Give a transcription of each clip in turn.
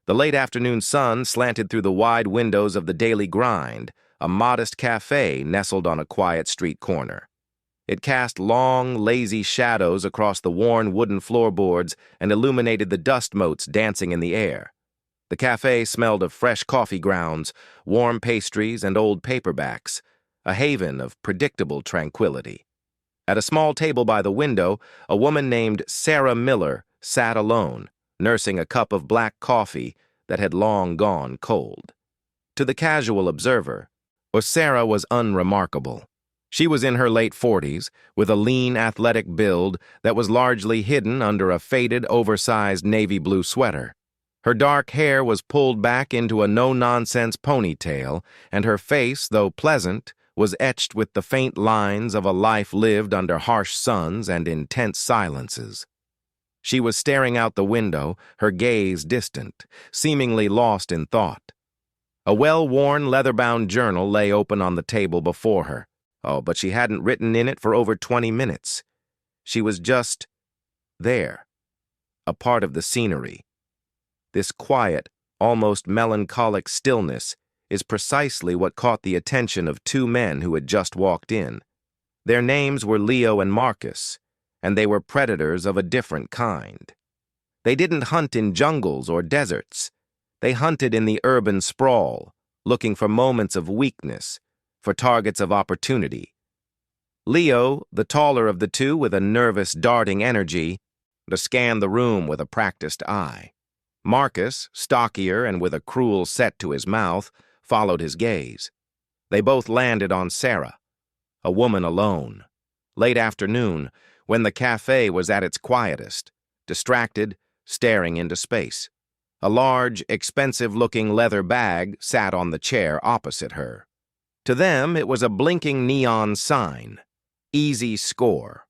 The late afternoon sun slanted through the wide windows of the Daily Grind, a modest cafe nestled on a quiet street corner. It cast long, lazy shadows across the worn wooden floorboards and illuminated the dust motes dancing in the air. The cafe smelled of fresh coffee grounds, warm pastries, and old paperbacks, a haven of predictable tranquility. At a small table by the window, a woman named Sarah Miller sat alone, nursing a cup of black coffee that had long gone cold. To the casual observer, Sarah was unremarkable. She was in her late 40s, with a lean, athletic build that was largely hidden under a faded, oversized navy blue sweater. Her dark hair was pulled back into a no-nonsense ponytail, and her face, though pleasant, was etched with the faint lines of a life lived under harsh suns and intense silences. She was staring out the window, her gaze distant, seemingly lost in thought. A well-worn, leather-bound journal lay open on the table before her. Oh, but she hadn't written in it for over 20 minutes. She was just there, a part of the scenery. This quiet, almost melancholic stillness is precisely what caught the attention of two men who had just walked in. Their names were Leo and Marcus, and they were predators of a different kind. They didn't hunt in jungles or deserts. They hunted in the urban sprawl, looking for moments of weakness, for targets of opportunity. Leo, the taller of the two with a nervous, darting energy, to scan the room with a practiced eye. Marcus, stockier and with a cruel set to his mouth, followed his gaze. They both landed on Sarah, a woman alone. Late afternoon, when the cafe was at its quietest, distracted, staring into space. A large, expensive-looking leather bag sat on the chair opposite her. To them, it was a blinking neon sign. Easy score.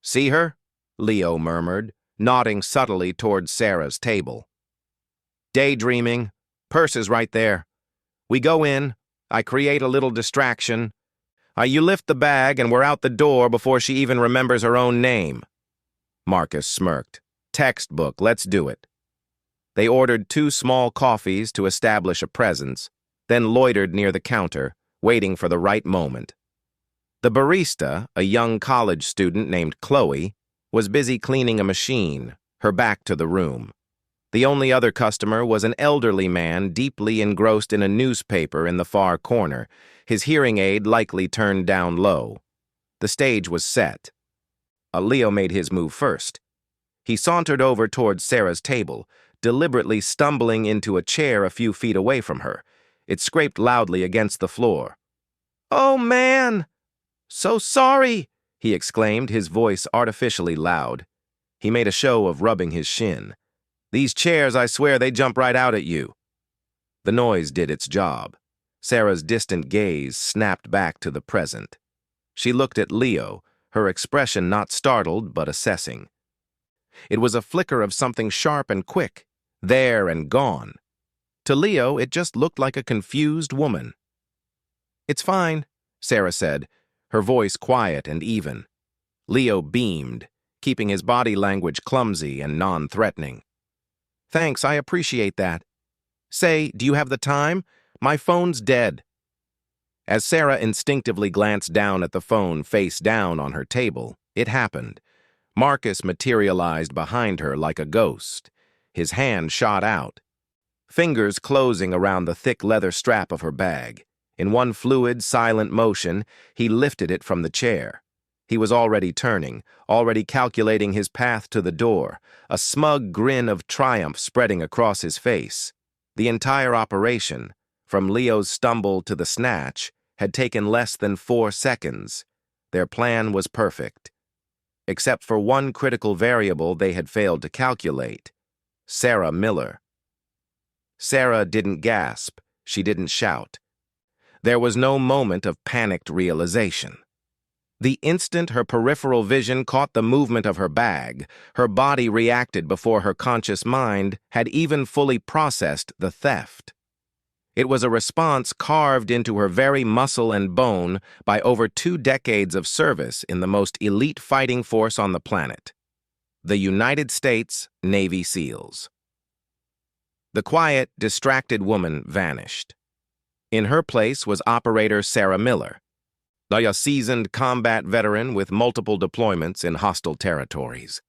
"See her?" Leo murmured, nodding subtly towards Sarah's table. "Daydreaming. Purse is right there. We go in. I create a little distraction. You lift the bag and we're out the door before she even remembers her own name." Marcus smirked. "Textbook, let's do it." They ordered 2 small coffees to establish a presence, then loitered near the counter, waiting for the right moment. The barista, a young college student named Chloe, was busy cleaning a machine, her back to the room. The only other customer was an elderly man deeply engrossed in a newspaper in the far corner, his hearing aid likely turned down low. The stage was set. Leo made his move first. He sauntered over towards Sarah's table, deliberately stumbling into a chair a few feet away from her. It scraped loudly against the floor. "Oh, man! So sorry!" he exclaimed, his voice artificially loud. He made a show of rubbing his shin. "These chairs, I swear, they jump right out at you." The noise did its job. Sarah's distant gaze snapped back to the present. She looked at Leo, her expression not startled but assessing. It was a flicker of something sharp and quick, there and gone. To Leo, it just looked like a confused woman. "It's fine," Sarah said, her voice quiet and even. Leo beamed, keeping his body language clumsy and non-threatening. "Thanks, I appreciate that. Say, do you have the time? My phone's dead." As Sarah instinctively glanced down at the phone face down on her table, it happened. Marcus materialized behind her like a ghost. His hand shot out, fingers closing around the thick leather strap of her bag. In one fluid, silent motion, he lifted it from the chair. He was already turning, already calculating his path to the door, a smug grin of triumph spreading across his face. The entire operation, from Leo's stumble to the snatch, had taken less than 4 seconds. Their plan was perfect. Except for one critical variable they had failed to calculate: Sarah Miller. Sarah didn't gasp. She didn't shout. There was no moment of panicked realization. The instant her peripheral vision caught the movement of her bag, her body reacted before her conscious mind had even fully processed the theft. It was a response carved into her very muscle and bone by over 2 decades of service in the most elite fighting force on the planet, the United States Navy SEALs. The quiet, distracted woman vanished. In her place was operator Sarah Miller, a seasoned combat veteran with multiple deployments in hostile territories.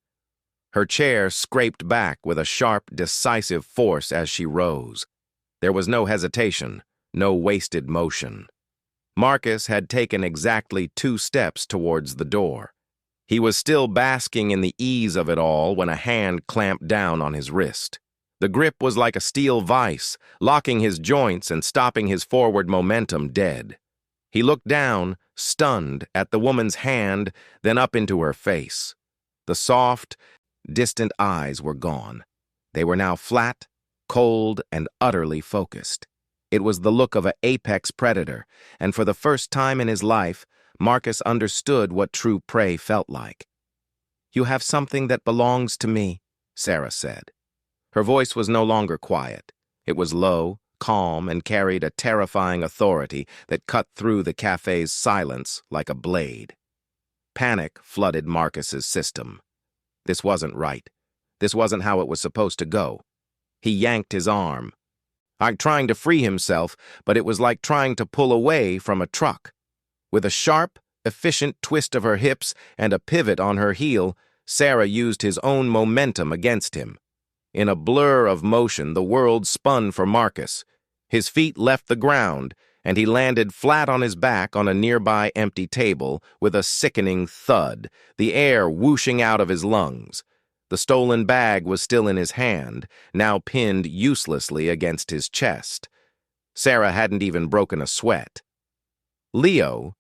Her chair scraped back with a sharp, decisive force as she rose. There was no hesitation, no wasted motion. Marcus had taken exactly 2 steps towards the door. He was still basking in the ease of it all when a hand clamped down on his wrist. The grip was like a steel vise, locking his joints and stopping his forward momentum dead. He looked down, stunned, at the woman's hand, then up into her face. The soft, distant eyes were gone. They were now flat, cold, and utterly focused. It was the look of an apex predator, and for the first time in his life, Marcus understood what true prey felt like. "You have something that belongs to me," Sarah said. Her voice was no longer quiet. It was low, calm, and carried a terrifying authority that cut through the cafe's silence like a blade. Panic flooded Marcus's system. This wasn't right. This wasn't how it was supposed to go. He yanked his arm, trying to free himself, but it was like trying to pull away from a truck. With a sharp, efficient twist of her hips and a pivot on her heel, Sarah used his own momentum against him. In a blur of motion, the world spun for Marcus. His feet left the ground, and he landed flat on his back on a nearby empty table with a sickening thud, the air whooshing out of his lungs. The stolen bag was still in his hand, now pinned uselessly against his chest. Sarah hadn't even broken a sweat. Leo,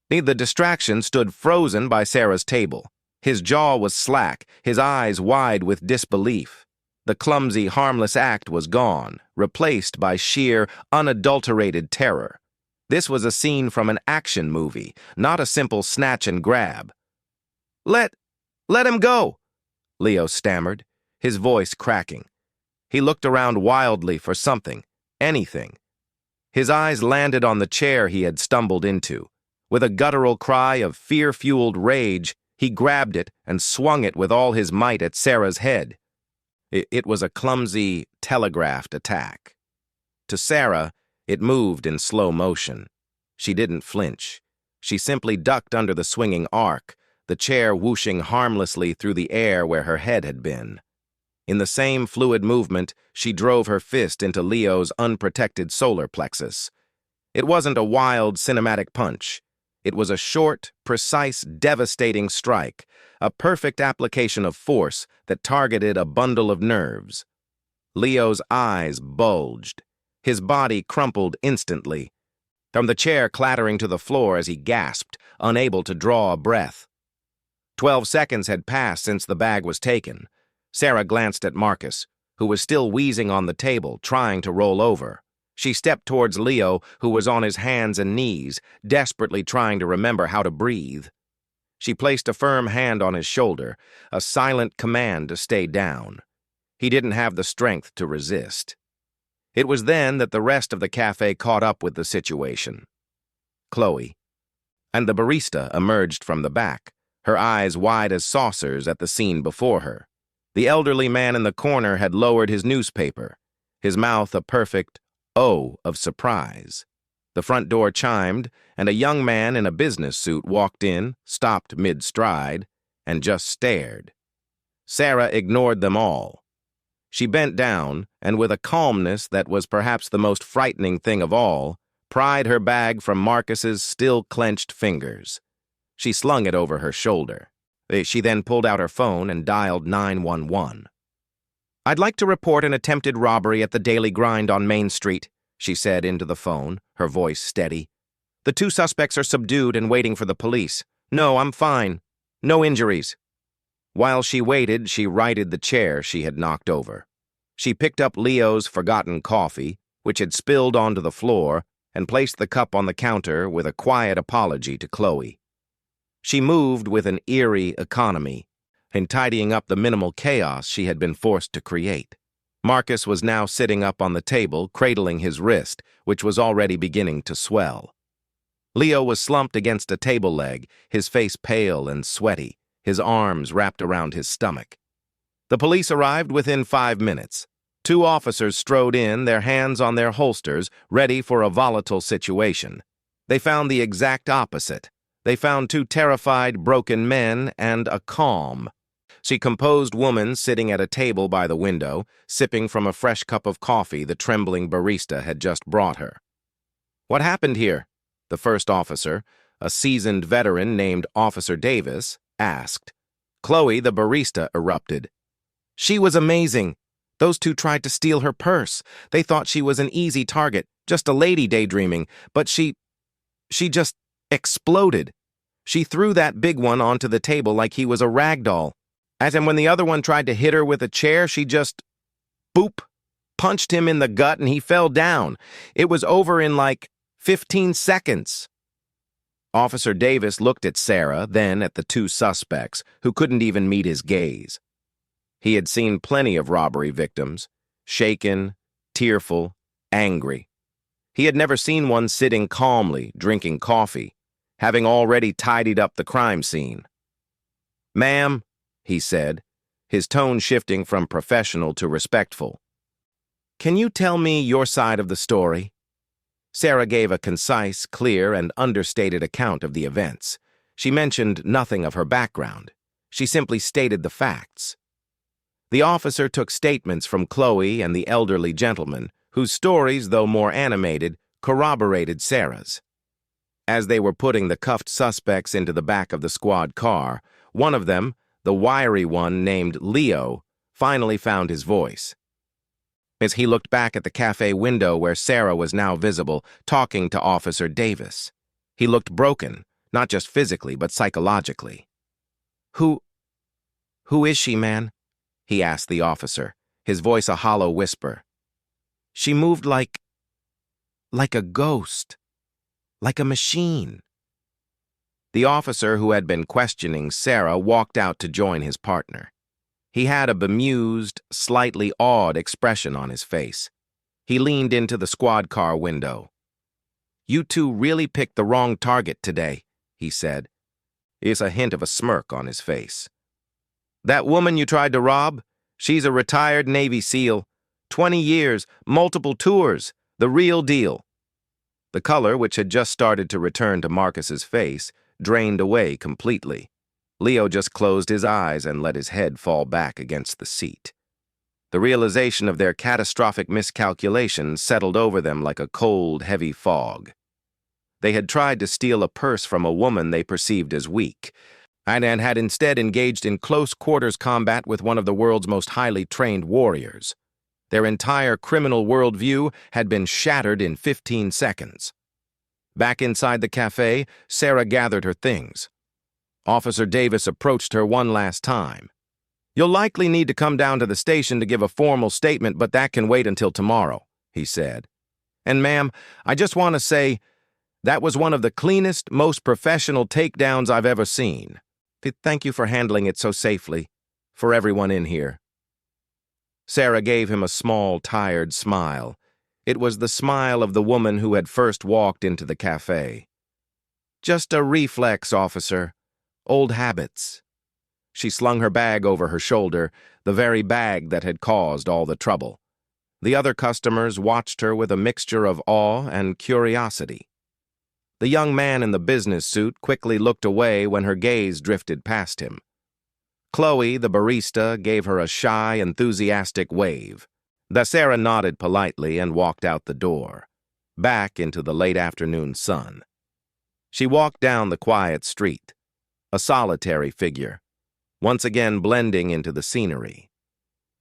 the distraction, stood frozen by Sarah's table. His jaw was slack, his eyes wide with disbelief. The clumsy, harmless act was gone, replaced by sheer, unadulterated terror. This was a scene from an action movie, not a simple snatch and grab. Let him go," Leo stammered, his voice cracking. He looked around wildly for something, anything. His eyes landed on the chair he had stumbled into. With a guttural cry of fear-fueled rage, he grabbed it and swung it with all his might at Sarah's head. It was a clumsy, telegraphed attack. To Sarah, it moved in slow motion. She didn't flinch. She simply ducked under the swinging arc, the chair whooshing harmlessly through the air where her head had been. In the same fluid movement, she drove her fist into Leo's unprotected solar plexus. It wasn't a wild, cinematic punch. It was a short, precise, devastating strike, a perfect application of force that targeted a bundle of nerves. Leo's eyes bulged. His body crumpled instantly, from the chair clattering to the floor as he gasped, unable to draw a breath. 12 seconds had passed since the bag was taken. Sarah glanced at Marcus, who was still wheezing on the table, trying to roll over. She stepped towards Leo, who was on his hands and knees, desperately trying to remember how to breathe. She placed a firm hand on his shoulder, a silent command to stay down. He didn't have the strength to resist. It was then that the rest of the cafe caught up with the situation. Chloe and the barista emerged from the back, her eyes wide as saucers at the scene before her. The elderly man in the corner had lowered his newspaper, his mouth a perfect O of surprise. The front door chimed, and a young man in a business suit walked in, stopped mid-stride, and just stared. Sarah ignored them all. She bent down, and with a calmness that was perhaps the most frightening thing of all, pried her bag from Marcus's still-clenched fingers. She slung it over her shoulder. She then pulled out her phone and dialed 911. "I'd like to report an attempted robbery at the Daily Grind on Main Street," she said into the phone, her voice steady. "The 2 suspects are subdued and waiting for the police. No, I'm fine. No injuries." While she waited, she righted the chair she had knocked over. She picked up Leo's forgotten coffee, which had spilled onto the floor, and placed the cup on the counter with a quiet apology to Chloe. She moved with an eerie economy, in tidying up the minimal chaos she had been forced to create. Marcus was now sitting up on the table, cradling his wrist, which was already beginning to swell. Leo was slumped against a table leg, his face pale and sweaty, his arms wrapped around his stomach. The police arrived within 5 minutes. Two officers strode in, their hands on their holsters, ready for a volatile situation. They found the exact opposite. They found two terrified, broken men and a calm, composed woman sitting at a table by the window, sipping from a fresh cup of coffee the trembling barista had just brought her. "What happened here?" the first officer, a seasoned veteran named Officer Davis, asked. Chloe, the barista, erupted. "She was amazing. Those two tried to steal her purse. They thought she was an easy target, just a lady daydreaming, but she just exploded. She threw that big one onto the table like he was a rag doll. And when the other one tried to hit her with a chair, she just, boop, punched him in the gut and he fell down. It was over in like 15 seconds. Officer Davis looked at Sarah, then at the two suspects, who couldn't even meet his gaze. He had seen plenty of robbery victims, shaken, tearful, angry. He had never seen one sitting calmly, drinking coffee, having already tidied up the crime scene. "Ma'am," he said, his tone shifting from professional to respectful. "Can you tell me your side of the story?" Sarah gave a concise, clear, and understated account of the events. She mentioned nothing of her background. She simply stated the facts. The officer took statements from Chloe and the elderly gentleman, whose stories, though more animated, corroborated Sarah's. As they were putting the cuffed suspects into the back of the squad car, one of them, the wiry one named Leo, finally found his voice. As he looked back at the cafe window where Sarah was now visible, talking to Officer Davis. He looked broken, not just physically, but psychologically. Who is she, man?" he asked the officer, his voice a hollow whisper. "She moved like a ghost, like a machine." The officer who had been questioning Sarah walked out to join his partner. He had a bemused, slightly awed expression on his face. He leaned into the squad car window. "You two really picked the wrong target today," he said. It's a hint of a smirk on his face. "That woman you tried to rob? She's a retired Navy SEAL. 20 years, multiple tours, the real deal." The color, which had just started to return to Marcus's face, drained away completely. Leo just closed his eyes and let his head fall back against the seat. The realization of their catastrophic miscalculation settled over them like a cold, heavy fog. They had tried to steal a purse from a woman they perceived as weak, and had instead engaged in close quarters combat with one of the world's most highly trained warriors. Their entire criminal worldview had been shattered in 15 seconds. Back inside the cafe, Sarah gathered her things. Officer Davis approached her one last time. "You'll likely need to come down to the station to give a formal statement, but that can wait until tomorrow," he said. "And ma'am, I just want to say, that was one of the cleanest, most professional takedowns I've ever seen. Thank you for handling it so safely, for everyone in here." Sarah gave him a small, tired smile. It was the smile of the woman who had first walked into the cafe. "Just a reflex, officer. Old habits." She slung her bag over her shoulder, the very bag that had caused all the trouble. The other customers watched her with a mixture of awe and curiosity. The young man in the business suit quickly looked away when her gaze drifted past him. Chloe, the barista, gave her a shy, enthusiastic wave. Sarah nodded politely and walked out the door, back into the late afternoon sun. She walked down the quiet street, a solitary figure, once again blending into the scenery.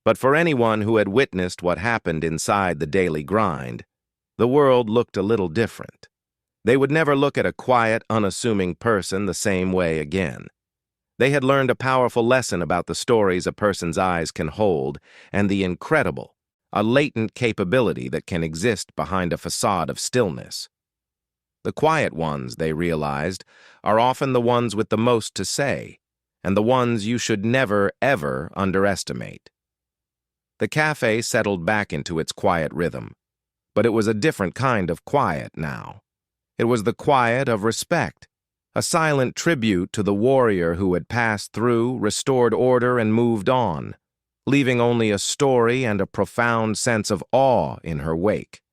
But for anyone who had witnessed what happened inside the daily grind, the world looked a little different. They would never look at a quiet, unassuming person the same way again. They had learned a powerful lesson about the stories a person's eyes can hold and the incredible, a latent capability that can exist behind a facade of stillness. The quiet ones, they realized, are often the ones with the most to say, and the ones you should never, ever underestimate. The cafe settled back into its quiet rhythm, but it was a different kind of quiet now. It was the quiet of respect, a silent tribute to the warrior who had passed through, restored order, and moved on. leaving only a story and a profound sense of awe in her wake.